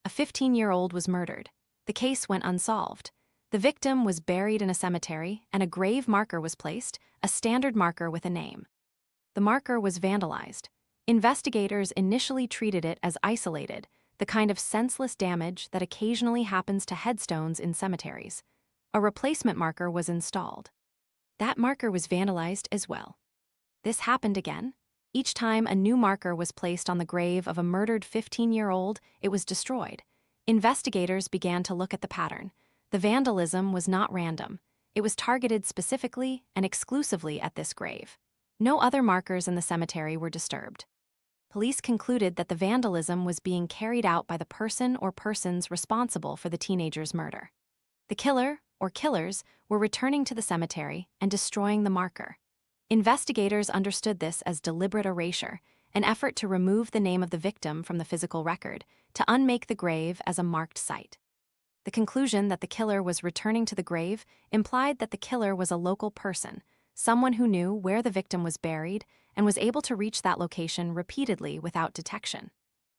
A 15-year-old was murdered. The case went unsolved. The victim was buried in a cemetery, and a grave marker was placed, a standard marker with a name. The marker was vandalized. Investigators initially treated it as isolated, the kind of senseless damage that occasionally happens to headstones in cemeteries. A replacement marker was installed. That marker was vandalized as well. This happened again. Each time a new marker was placed on the grave of a murdered 15-year-old, it was destroyed. Investigators began to look at the pattern. The vandalism was not random. It was targeted specifically and exclusively at this grave. No other markers in the cemetery were disturbed. Police concluded that the vandalism was being carried out by the person or persons responsible for the teenager's murder. The killer, or killers, were returning to the cemetery and destroying the marker. Investigators understood this as deliberate erasure, an effort to remove the name of the victim from the physical record, to unmake the grave as a marked site. The conclusion that the killer was returning to the grave implied that the killer was a local person, someone who knew where the victim was buried and was able to reach that location repeatedly without detection.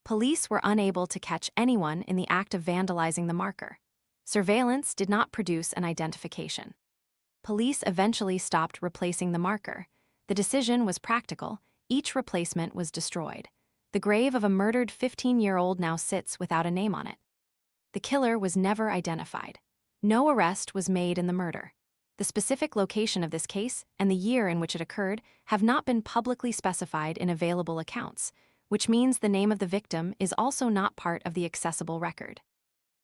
Police were unable to catch anyone in the act of vandalizing the marker. Surveillance did not produce an identification. Police eventually stopped replacing the marker. The decision was practical. Each replacement was destroyed. The grave of a murdered 15-year-old now sits without a name on it. The killer was never identified. No arrest was made in the murder. The specific location of this case and the year in which it occurred have not been publicly specified in available accounts, which means the name of the victim is also not part of the accessible record.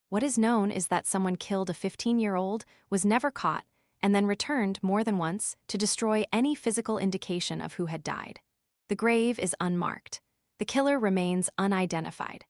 What is known is that someone killed a 15-year-old, was never caught, and then returned more than once to destroy any physical indication of who had died. The grave is unmarked. The killer remains unidentified.